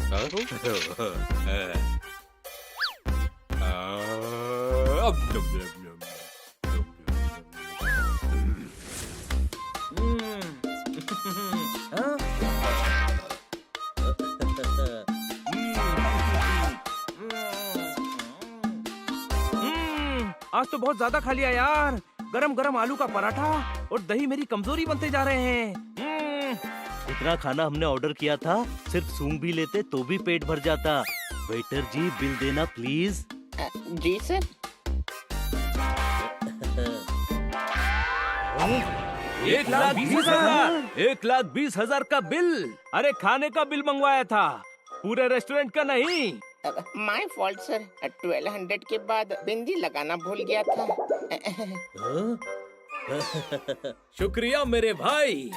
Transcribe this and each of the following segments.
आज तो बहुत ज्यादा खा लिया यार। गरम गरम आलू का पराठा और दही मेरी कमजोरी बनते जा रहे हैं। इतना खाना हमने ऑर्डर किया था, सिर्फ सूंघ भी लेते तो भी पेट भर जाता। वेटर जी बिल देना प्लीज। जी सर। 1,20,000 का बिल। अरे खाने का बिल मंगवाया था, पूरे रेस्टोरेंट का नहीं। माय फॉल्ट सर, 1200 के बाद बिंदी लगाना भूल गया था। शुक्रिया मेरे भाई।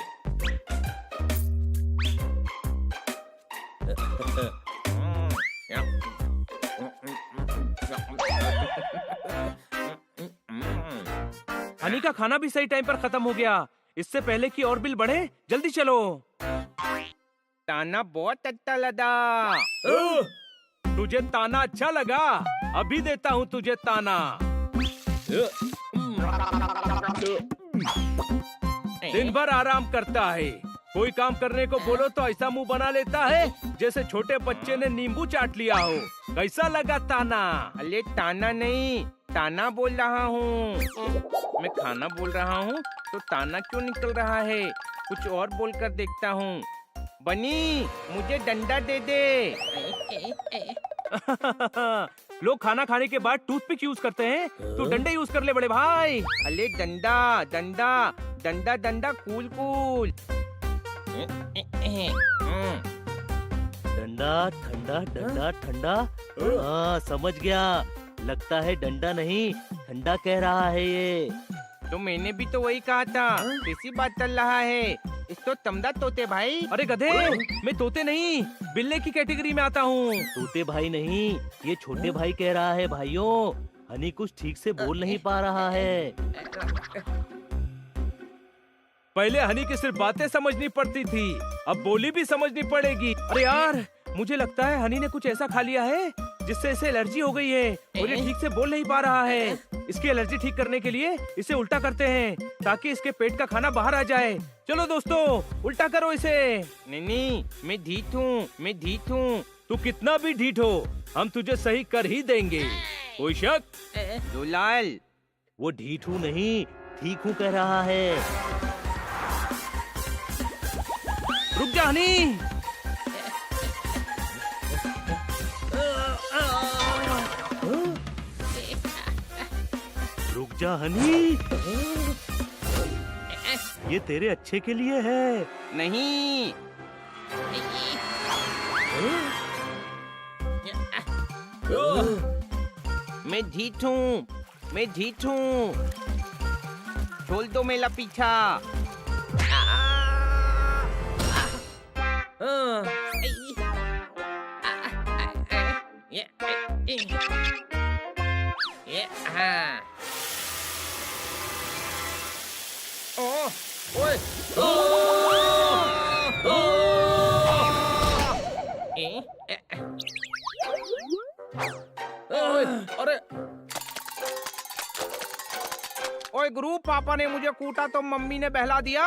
हनी का खाना भी सही टाइम पर खत्म हो गया। इससे पहले कि और बिल बढ़े, जल्दी चलो। ताना बहुत अच्छा लगा। तुझे ताना अच्छा लगा? अभी देता हूँ तुझे ताना। दिन भर आराम करता है, कोई काम करने को बोलो तो ऐसा मुंह बना लेता है जैसे छोटे बच्चे ने नींबू चाट लिया हो। कैसा लगा ताना? अरे ताना नहीं, ताना बोल रहा हूँ। मैं खाना बोल रहा हूँ तो ताना क्यों निकल रहा है? कुछ और बोलकर देखता हूँ। बनी, मुझे डंडा दे दे। लोग खाना खाने के बाद टूथपिक यूज करते हैं, तू डंडे यूज कर ले बड़े भाई। अरे डंडा डंडा डंडा डंडा, कूल कूल। डंडा ठंडा, डंडा ठंडा। हाँ समझ गया, लगता है डंडा नहीं ठंडा कह रहा है ये। तो मैंने भी तो वही कहा था, कैसी बात चल रहा है? इसको तमदा तोते भाई। अरे गधे, मैं तोते नहीं बिल्ले की कैटेगरी में आता हूँ। तोते भाई नहीं, ये छोटे भाई कह रहा है। भाइयों, हनी कुछ ठीक से बोल नहीं पा रहा है। पहले हनी की सिर्फ बातें समझनी पड़ती थी, अब बोली भी समझनी पड़ेगी। अरे यार, मुझे लगता है हनी ने कुछ ऐसा खा लिया है जिससे इसे एलर्जी हो गई है और ये ठीक से बोल नहीं पा रहा है। इसकी एलर्जी ठीक करने के लिए इसे उल्टा करते हैं ताकि इसके पेट का खाना बाहर आ जाए। चलो दोस्तों, उल्टा करो इसे। नहीं, मैं ढीठ हूँ, मैं ढीठ हूँ। तू कितना भी ढीठ हो, हम तुझे सही कर ही देंगे। कोई शक? दुलाल, वो ढीठ हूँ नहीं, ठीक हूँ कह रहा है। रुक जा हनी। रुक जा हनी, ये तेरे अच्छे के लिए है। नहीं। मैं ढीठ हूँ, मैं ढीठ हूँ। छोड़ दो मेरा पीछा। अरे ओए गुरु, पापा ने मुझे कूटा तो मम्मी ने बहला दिया।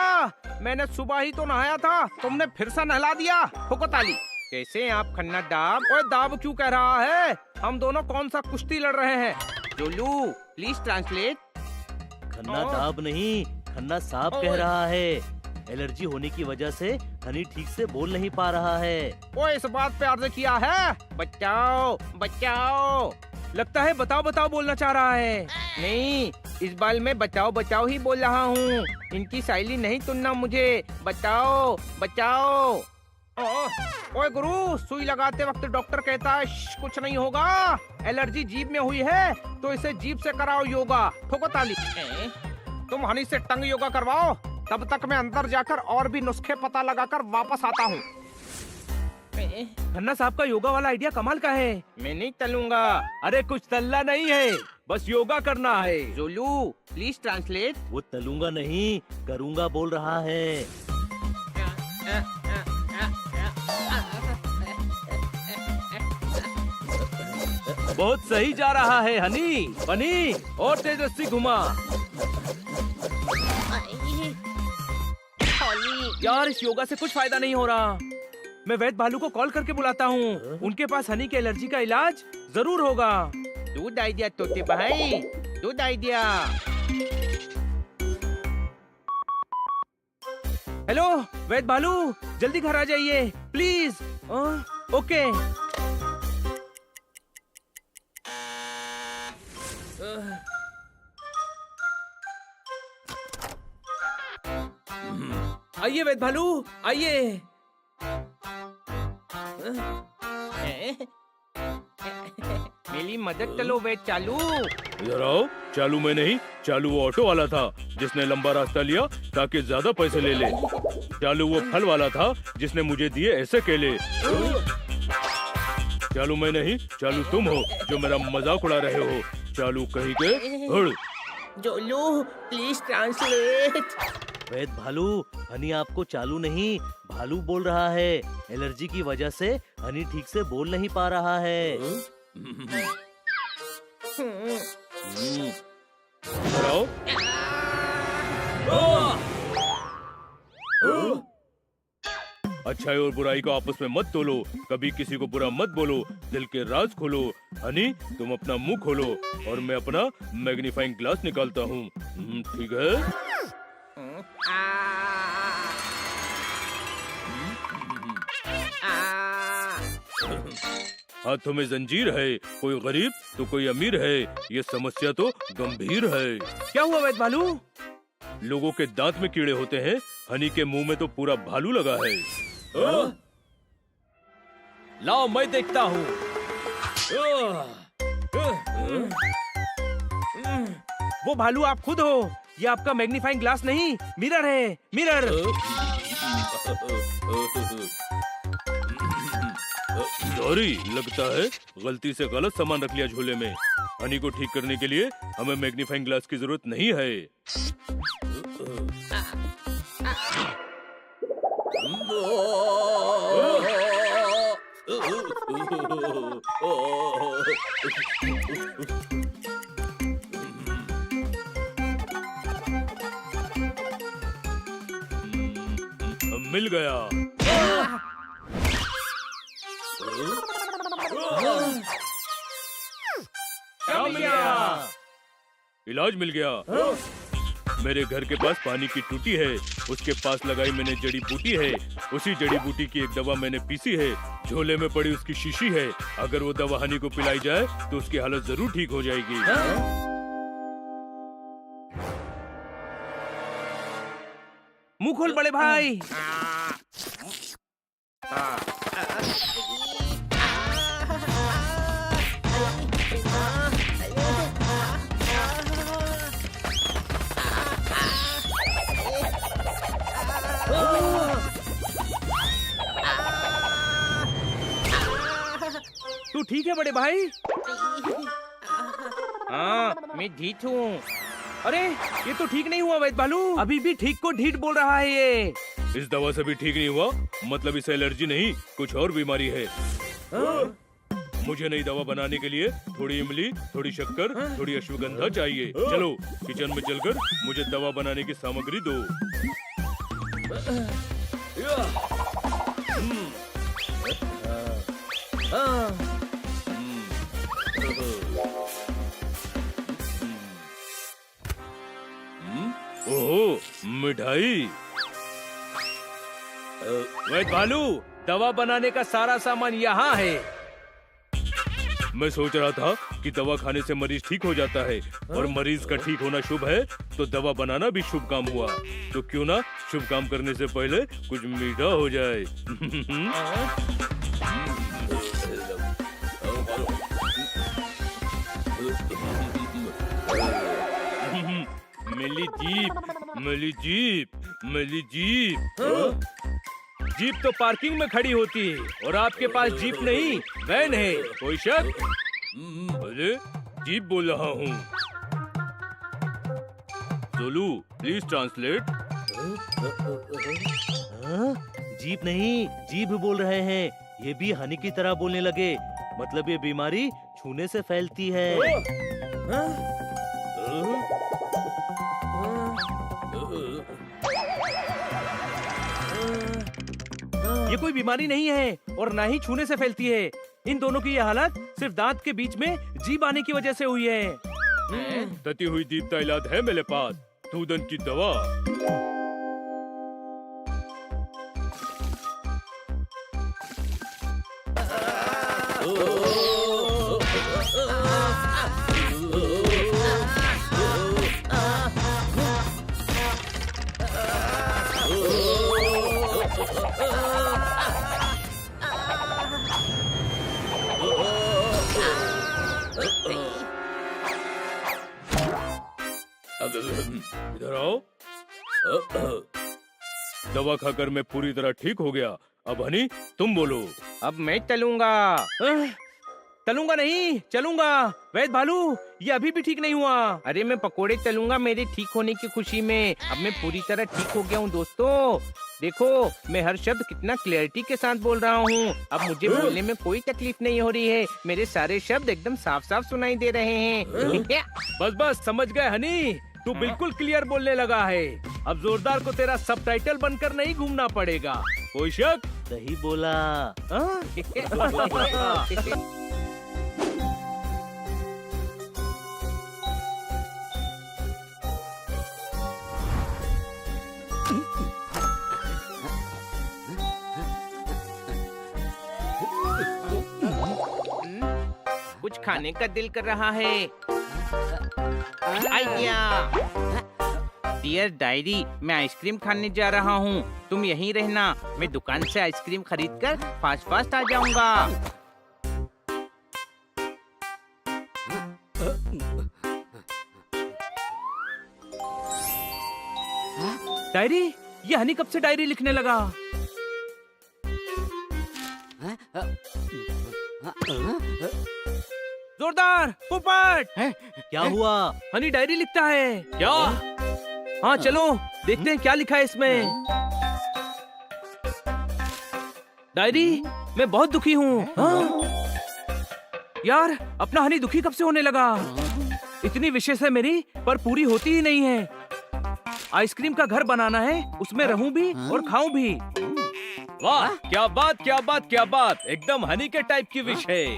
मैंने सुबह ही तो नहाया था, तुमने फिर से नहला दिया। फुको ताली। कैसे आप खन्ना दाब? ओए दाब क्यों कह रहा है? हम दोनों कौन सा कुश्ती लड़ रहे हैं? जोलू, प्लीज ट्रांसलेट। खन्ना दाब नहीं, खन्ना साहब कह रहा है। एलर्जी होने की वजह से हनी ठीक से बोल नहीं पा रहा है। ओए इस बात पे अर्ज किया है? बचाओ बचाओ। लगता है बताओ बताओ बोलना चाह रहा है। नहीं, इस बार मैं बचाओ बचाओ ही बोल रहा हूँ। इनकी शैली नहीं सुनना मुझे। बचाओ बचाओ। ओए गुरु, सुई लगाते वक्त डॉक्टर कहता है कुछ नहीं होगा। एलर्जी जीभ में हुई है तो इसे जीभ से कराओ योगा। ठोको ताली। तुम हनी से टंग योगा करवाओ, तब तक मैं अंदर जाकर और भी नुस्खे पता लगाकर वापस आता हूँ। खन्ना साहब का योगा वाला आइडिया कमाल का है। मैं नहीं चलूंगा। अरे कुछ तल्ला नहीं है, बस योगा करना है। जोलू, प्लीज ट्रांसलेट। वो तलूंगा नहीं, करूंगा बोल रहा है। बहुत सही जा रहा है हनी। बनी और तेजस्वी घुमा। यार इस योगा से कुछ फायदा नहीं हो रहा। मैं वैद्य भालू को कॉल करके बुलाता हूँ। उनके पास हनी के एलर्जी का इलाज जरूर होगा। दूध आइडिया तोते भाई, दूध आइडिया। हेलो वैद्य भालू, जल्दी घर आ जाइए प्लीज। ओके। आइए वैद्य भालू, आइए। मेरी मदद चलो वे चालू। इधर आओ। चालू में नहीं, चालू वो ऑटो वाला था जिसने लंबा रास्ता लिया ताकि ज्यादा पैसे ले ले। चालू वो फल वाला था जिसने मुझे दिए ऐसे केले। चालू मैं नहीं, चालू तुम हो जो मेरा मजाक उड़ा रहे हो। चालू कहीं के हड़। जोलू प्लीज ट्रांसलेट। वैद्य भालू, हनी आपको चालू नहीं भालू बोल रहा है। एलर्जी की वजह से हनी ठीक से बोल नहीं पा रहा है। इधर आओ। अच्छाई और बुराई को आपस में मत तोलो। कभी किसी को बुरा मत बोलो। दिल के राज खोलो। हनी तुम अपना मुंह खोलो और मैं अपना मैग्नीफाइंग ग्लास निकालता हूँ। ठीक है? हाथों में जंजीर है, कोई गरीब तो कोई अमीर है। ये समस्या तो गंभीर है। क्या हुआ वैद्य भालू? लोगों के दांत में कीड़े होते हैं, हनी के मुंह में तो पूरा भालू लगा है। लाओ मैं देखता हूँ। वो भालू आप खुद हो। ये आपका मैग्नीफाइंग ग्लास नहीं, मिरर है, मिरर। सॉरी, लगता है गलती से गलत सामान रख लिया झोले में। हनी को ठीक करने के लिए हमें मैग्नीफाइंग ग्लास की जरूरत नहीं है। मिल गया। क्या मिल गया? इलाज मिल गया। मेरे घर के पास पानी की टूटी है, उसके पास लगाई मैंने जड़ी बूटी है। उसी जड़ी बूटी की एक दवा मैंने पीसी है। झोले में पड़ी उसकी शीशी है। अगर वो दवा हनी को पिलाई जाए तो उसकी हालत जरूर ठीक हो जाएगी। मुंह खोल बड़े भाई। तू ठीक है बड़े भाई? हाँ मैं ठीक हूँ। अरे ये तो ठीक नहीं हुआ वैद्य भालू। अभी भी ठीक को ढीठ बोल रहा है ये। इस दवा से भी ठीक नहीं हुआ, मतलब इसे एलर्जी नहीं कुछ और बीमारी है। मुझे नई दवा बनाने के लिए थोड़ी इमली, थोड़ी शक्कर, थोड़ी अश्वगंधा चाहिए। चलो किचन में चलकर मुझे दवा बनाने की सामग्री दो। ओहो मिठाई। वैद्य भालू, दवा बनाने का सारा सामान यहाँ है। मैं सोच रहा था कि दवा खाने से मरीज ठीक हो जाता है और मरीज का ठीक होना शुभ है तो दवा बनाना भी शुभ काम हुआ। तो क्यों ना शुभ काम करने से पहले कुछ मीठा हो जाए। मेरी जीप, मेरी जीप, मेरी जीप। जीप तो पार्किंग में खड़ी होती है और आपके पास जीप नहीं वैन है। कोई शक? अरे जीप बोल रहा हूँ। सोलू प्लीज ट्रांसलेट। हाँ? जीप नहीं जीभ बोल रहे हैं। ये भी हनी की तरह बोलने लगे। मतलब ये बीमारी छूने से फैलती है। ये कोई बीमारी नहीं है और ना ही छूने से फैलती है। इन दोनों की ये हालत सिर्फ दांत के बीच में जीभ आने की वजह से हुई है। तती हुई दीप का इलाज है मेरे पास, सूदन की दवा। इधर आओ। दवा खाकर मैं पूरी तरह ठीक हो गया। अब हनी तुम बोलो। अब मैं चलूंगा। चलूंगा नहीं, चलूंगा। वैद्य भालू, ये अभी भी ठीक नहीं हुआ। अरे मैं पकोड़े तलूंगा मेरे ठीक होने की खुशी में। अब मैं पूरी तरह ठीक हो गया हूँ दोस्तों। देखो मैं हर शब्द कितना क्लैरिटी के साथ बोल रहा हूँ। अब मुझे बोलने में कोई तकलीफ नहीं हो रही है। मेरे सारे शब्द एकदम साफ साफ सुनाई दे रहे हैं। बस बस समझ गए हनी, तू बिल्कुल क्लियर बोलने लगा है। अब जोरदार को तेरा सबटाइटल बनकर नहीं घूमना पड़ेगा। कोई शक? सही बोला। हाँ? कुछ खाने का दिल कर रहा है। आइडिया। डियर डायरी, मैं आइसक्रीम खाने जा रहा हूँ। तुम यहीं रहना। मैं दुकान से आइसक्रीम खरीदकर फास्ट फास्ट आ जाऊंगा। डायरी? ये हनी कब से डायरी लिखने लगा? जोरदार, पोपट! क्या हुआ? हनी डायरी लिखता है। क्या? हाँ चलो देखते हैं क्या लिखा है इसमें। डायरी, मैं बहुत दुखी हूँ। हाँ? यार, अपना हनी दुखी कब से होने लगा? इतनी विशेष है मेरी, पर पूरी होती ही नहीं है। आइसक्रीम का घर बनाना है, उसमें रहूं भी और खाऊं भी। वाह, क्या बात, क्या बात, क्या बात! एकदम हनी के टाइप की विश है।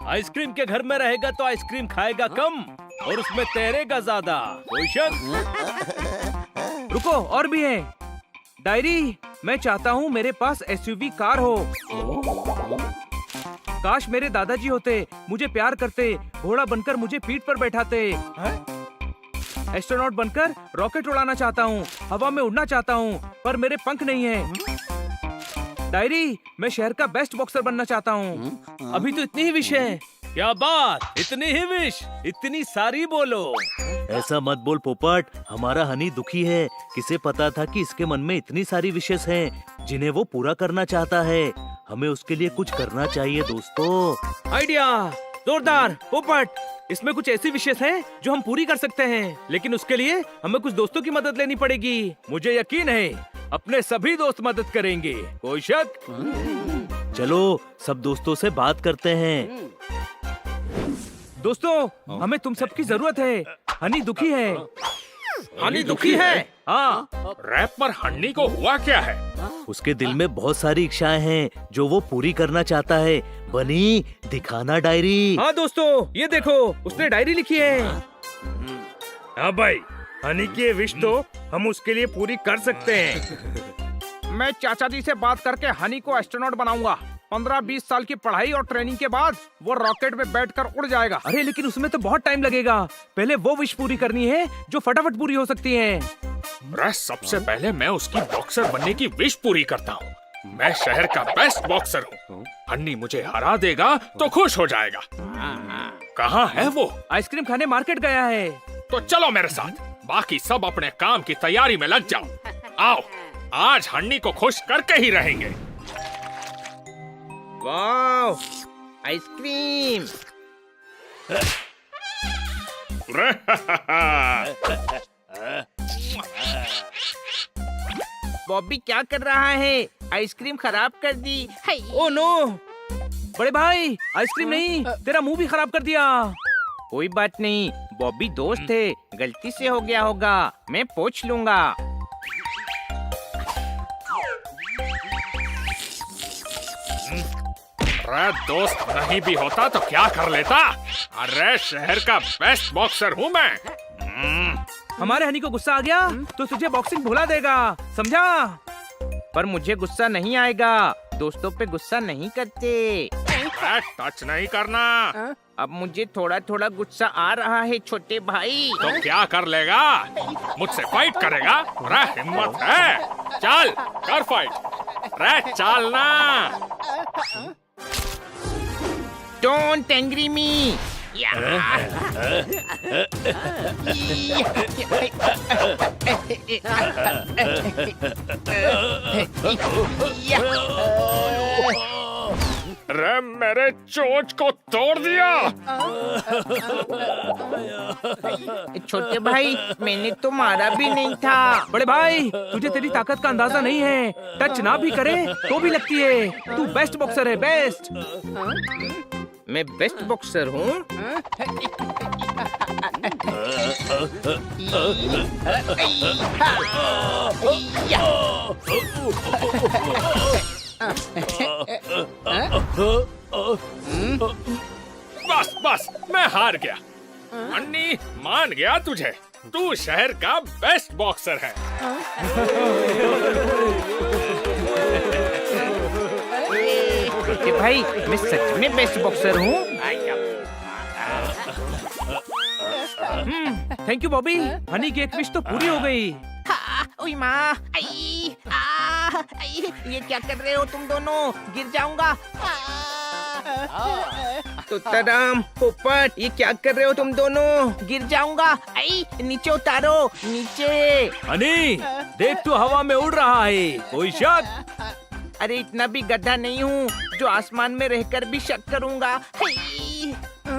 आइसक्रीम के घर में रहेगा तो आइसक्रीम खाएगा कम और उसमें तैरेगा ज्यादा। कोई शक? रुको, और भी है। डायरी, मैं चाहता हूँ मेरे पास एसयूवी कार हो। काश मेरे दादाजी होते, मुझे प्यार करते, घोड़ा बनकर मुझे पीठ पर बैठाते। एस्ट्रोनॉट बनकर रॉकेट उड़ाना चाहता हूँ, हवा में उड़ना चाहता हूँ, पर मेरे पंख नहीं है। डायरी, मैं शहर का बेस्ट बॉक्सर बनना चाहता हूँ। अभी तो इतनी ही विश है। क्या बात, इतनी ही विश? इतनी सारी बोलो। ऐसा मत बोल पोपट, हमारा हनी दुखी है। किसे पता था कि इसके मन में इतनी सारी विशेष हैं जिन्हें वो पूरा करना चाहता है। हमें उसके लिए कुछ करना चाहिए दोस्तों। आइडिया! जोरदार, पोपट! इसमें कुछ ऐसी विशेष हैं जो हम पूरी कर सकते हैं, लेकिन उसके लिए हमें कुछ दोस्तों की मदद लेनी पड़ेगी। मुझे यकीन है अपने सभी दोस्त मदद करेंगे। कोई शक? चलो सब दोस्तों से बात करते हैं। दोस्तों, हमें तुम सबकी जरूरत है। हनी दुखी है। हनी दुखी है? हाँ। रैपर हनी को हुआ क्या है? उसके दिल में बहुत सारी इच्छाएं हैं जो वो पूरी करना चाहता है। बनी, दिखाना डायरी। हाँ दोस्तों, ये देखो, उसने डायरी लिखी है। हाँ भाई, हनी की ये विश तो हम उसके लिए पूरी कर सकते हैं। मैं चाचा जी से बात करके हनी को एस्ट्रोनॉट बनाऊंगा। 15-20 साल की पढ़ाई और ट्रेनिंग के बाद वो रॉकेट में बैठकर उड़ जाएगा। अरे लेकिन उसमें तो बहुत टाइम लगेगा। पहले वो विश पूरी करनी है जो फटाफट पूरी हो सकती है। सबसे पहले मैं उसकी बॉक्सर बनने की विश पूरी करता हूँ। मैं शहर का बेस्ट बॉक्सर हूँ। हनी मुझे हरा देगा तो खुश हो जाएगा। कहाँ है वो? आइसक्रीम खाने मार्केट गया है। तो चलो मेरे साथ, बाकी सब अपने काम की तैयारी में लग जाओ। आओ, आज हनी को खुश करके ही रहेंगे। वाह, आइसक्रीम! बॉबी क्या कर रहा है? आइसक्रीम खराब कर दी। Oh no! बड़े भाई आइसक्रीम नहीं, तेरा मुंह भी खराब कर दिया। कोई बात नहीं, बॉबी दोस्त है, गलती से हो गया होगा, मैं पोंछ लूंगा। अरे दोस्त नहीं भी होता तो क्या कर लेता? अरे शहर का बेस्ट बॉक्सर हूँ मैं। हमारे हनी को गुस्सा आ गया तो तुझे बॉक्सिंग भुला देगा, समझा? पर मुझे गुस्सा नहीं आएगा, दोस्तों पे गुस्सा नहीं करते। अरे टच नहीं करना। अब मुझे थोड़ा थोड़ा गुस्सा आ रहा है छोटे भाई। तो क्या कर लेगा? मुझसे फाइट करेगा? अरे हिम्मत है, चल कर फाइट। अरे चल ना। डोंट एंग्री मी। अरे मेरे चोंच को तोड़ दिया। छोटे भाई मैंने तो मारा भी नहीं था। बड़े भाई तुझे तेरी ताकत का अंदाजा नहीं है, टच ना भी करे तो भी लगती है। तू बेस्ट बॉक्सर है, बेस्ट। मैं बेस्ट बॉक्सर हूँ। बस बस मैं हार गया। अन्नी मान गया तुझे, तू शहर का बेस्ट बॉक्सर है। छोटे भाई मैं सच में बेस्ट बॉक्सर हूँ। थैंक यू बॉबी, हनी की एक विश तो पूरी हो गई। ओए माँ, आई, आई, ये क्या कर रहे हो तुम दोनों? गिर जाऊंगा। तुत्ताराम, पोपट, ये क्या कर रहे हो तुम दोनों? गिर जाऊंगा। आई, नीचे उतारो, नीचे। हनी देख तू हवा में उड़ रहा है, कोई शक? अरे इतना भी गधा नहीं हूँ जो आसमान में रहकर भी शक करूंगा।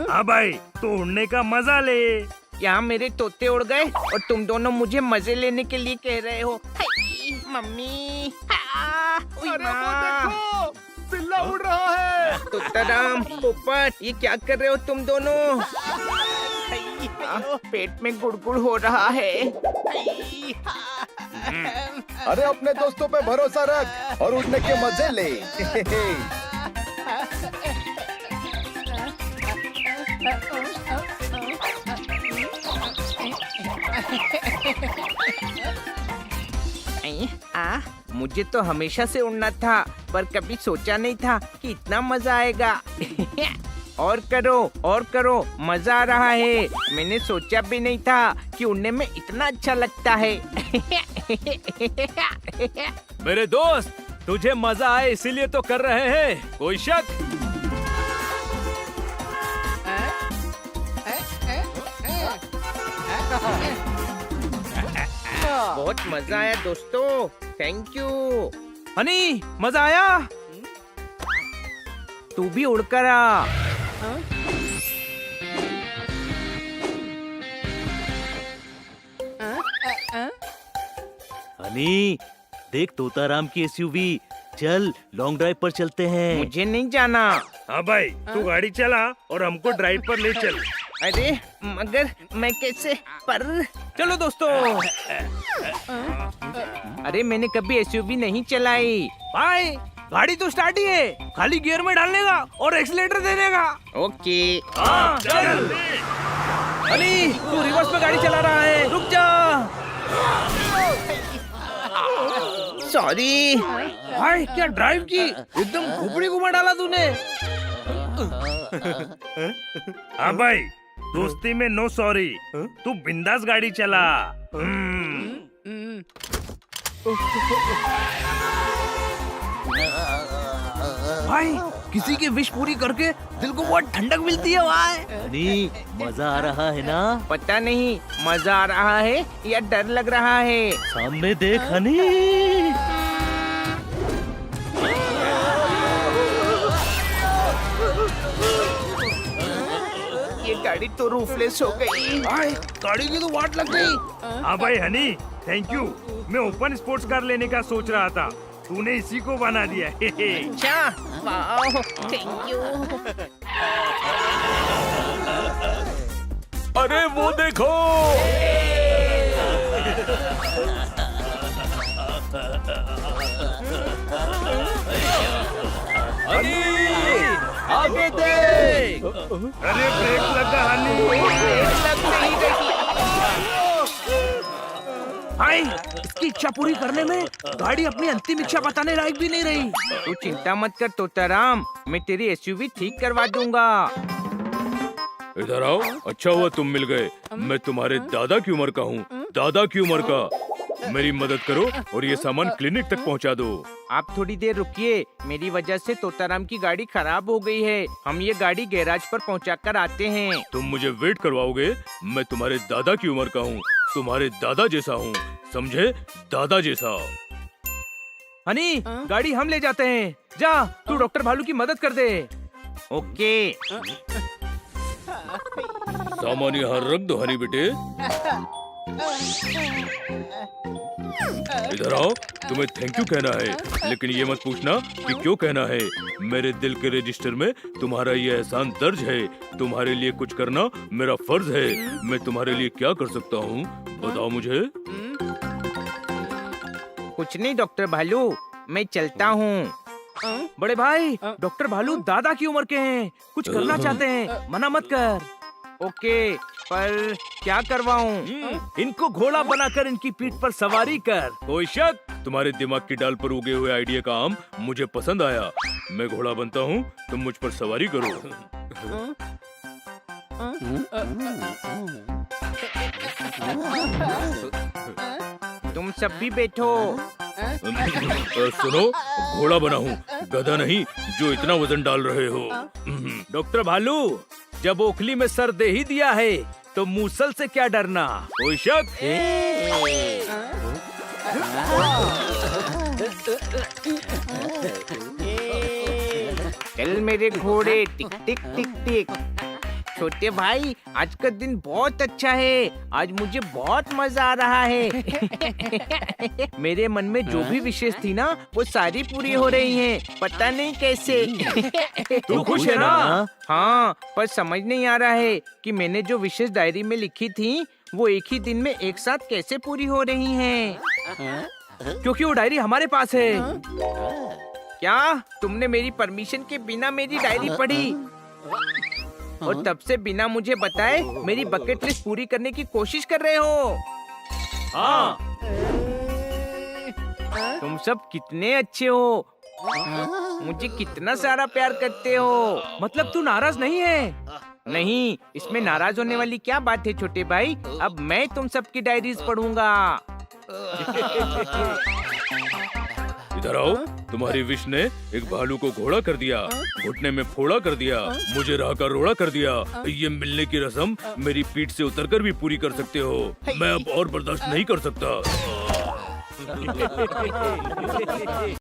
हाँ भाई, तू उड़ने का मजा ले। यहाँ मेरे तोते उड़ गए और तुम दोनों मुझे मजे लेने के लिए कह रहे हो। मम्मी, बिल्ला उड़ रहा है। तुत्ताराम, पोपट, ये क्या कर रहे हो तुम दोनों? पेट में गुड़गुड़ हो रहा है। अरे अपने दोस्तों पे भरोसा रख और उड़ने के मजे ले। मुझे तो हमेशा से उड़ना था, पर कभी सोचा नहीं था कि इतना मजा आएगा। और करो, मजा आ रहा है। मैंने सोचा भी नहीं था कि उड़ने में इतना अच्छा लगता है। मेरे दोस्त तुझे मजा आए इसीलिए तो कर रहे हैं, कोई शक? बहुत मजा आया दोस्तों, थैंक यू। हनी मजा आया? तू भी उड़कर आ। हनी देख तोताराम की एसयूवी, चल लॉन्ग ड्राइव पर चलते हैं। मुझे नहीं जाना। हाँ भाई, तू गाड़ी चला और हमको ड्राइव पर ले चल। अरे मगर मैं कैसे? पर चलो दोस्तों। अरे मैंने कभी एसयूवी नहीं चलाई। भाई गाड़ी तो स्टार्ट ही है, खाली गियर में डालने का और एक्सीलेटर देने का। ओके। हाँ चल। हनी तू रिवर्स में गाड़ी चला रहा है, रुक जा। सॉरी। भाई क्या ड्राइव की, एकदम खोपड़ी घुमा डाला तूने। हाँ भाई, दोस्ती में नो सॉरी। तू बिंदास गाड़ी चला। भाई किसी की विश पूरी करके दिल को बहुत ठंडक मिलती है भाई। हनी मजा आ रहा है ना? पता नहीं मजा आ रहा है या डर लग रहा है। सामने देख हनी। ये गाड़ी तो रूफलेस हो गई। भाई गाड़ी की तो वाट लग गई। हाँ भाई हनी, थैंक यू। मैं ओपन स्पोर्ट्स कार लेने का सोच रहा था, तूने इसी को बना दिया। अच्छा, वाह, थैंक यू। अरे वो देखो, आगे देख। अरे ब्रेक लगा हनी। लग नहीं रही। हाय, इसकी इच्छा पूरी करने में गाड़ी अपनी अंतिम इच्छा बताने लायक भी नहीं रही। तू चिंता मत कर तोताराम, मैं तेरी एसयूवी ठीक करवा दूंगा। इधर आओ। अच्छा हुआ तुम मिल गए। मैं तुम्हारे दादा की उम्र का हूँ, दादा की उम्र का। मेरी मदद करो और ये सामान क्लिनिक तक पहुँचा दो। आप थोड़ी देर रुकिए, मेरी वजह से तोताराम की गाड़ी खराब हो गई है। हम ये गाड़ी गैराज पर पहुंचा कर आते हैं। तुम मुझे वेट करवाओगे? मैं तुम्हारे दादा की उम्र का हूँ, तुम्हारे दादा जैसा हूँ, समझे? दादा जैसा। हनी, गाड़ी हम ले जाते हैं। जा, तू डॉक्टर भालू की मदद कर दे। ओके। सामान यहाँ रख दो हनी बेटे। इधर आओ। तुम्हें थैंक यू कहना है, लेकिन ये मत पूछना कि क्यों कहना है। मेरे दिल के रजिस्टर में तुम्हारा ये एहसान दर्ज है। तुम्हारे लिए कुछ करना मेरा फर्ज है। मैं तुम्हारे लिए क्या कर सकता हूँ, बताओ मुझे। कुछ नहीं डॉक्टर भालू, मैं चलता हूँ। बड़े भाई, डॉक्टर भालू दादा की उम्र के हैं, कुछ करना चाहते हैं, मना मत कर। ओके, पर क्या करवाऊँ? इनको घोड़ा बनाकर इनकी पीठ पर सवारी कर। कोई शक? तुम्हारे दिमाग की डाल पर उगे हुए आइडिया का आम मुझे पसंद आया। मैं घोड़ा बनता हूँ, तुम मुझ पर सवारी करो। तुम सब भी बैठो। सुनो, घोड़ा बना हूँ, गधा नहीं जो इतना वजन डाल रहे हो। डॉक्टर भालू, जब ओखली में सर दे ही दिया है तो मूसल से क्या डरना। कोई शक? चल मेरे घोड़े, टिक टिक टिक टिक। छोटे भाई, आज का दिन बहुत अच्छा है। आज मुझे बहुत मजा आ रहा है। मेरे मन में जो भी विशेष थी ना, वो सारी पूरी हो रही हैं। पता नहीं कैसे। तू खुश है ना? हाँ, पर समझ नहीं आ रहा है कि मैंने जो विशेष डायरी में लिखी थी, वो एक ही दिन में एक साथ कैसे पूरी हो रही हैं। क्योंकि वो डायरी हमारे पास है। क्या तुमने मेरी परमिशन के बिना मेरी डायरी पढ़ी और तब से बिना मुझे बताए मेरी बकेट लिस्ट पूरी करने की कोशिश कर रहे हो? हाँ, तुम सब कितने अच्छे हो, मुझे कितना सारा प्यार करते हो। मतलब तू नाराज नहीं है? नहीं, इसमें नाराज होने वाली क्या बात है छोटे भाई। अब मैं तुम सबकी डायरीज पढ़ूंगा। इधर आओ। तुम्हारी विश ने एक भालू को घोड़ा कर दिया, घुटने में फोड़ा कर दिया, मुझे राह का रोड़ा कर दिया। ये मिलने की रस्म मेरी पीठ से उतरकर भी पूरी कर सकते हो। मैं अब और बर्दाश्त नहीं कर सकता।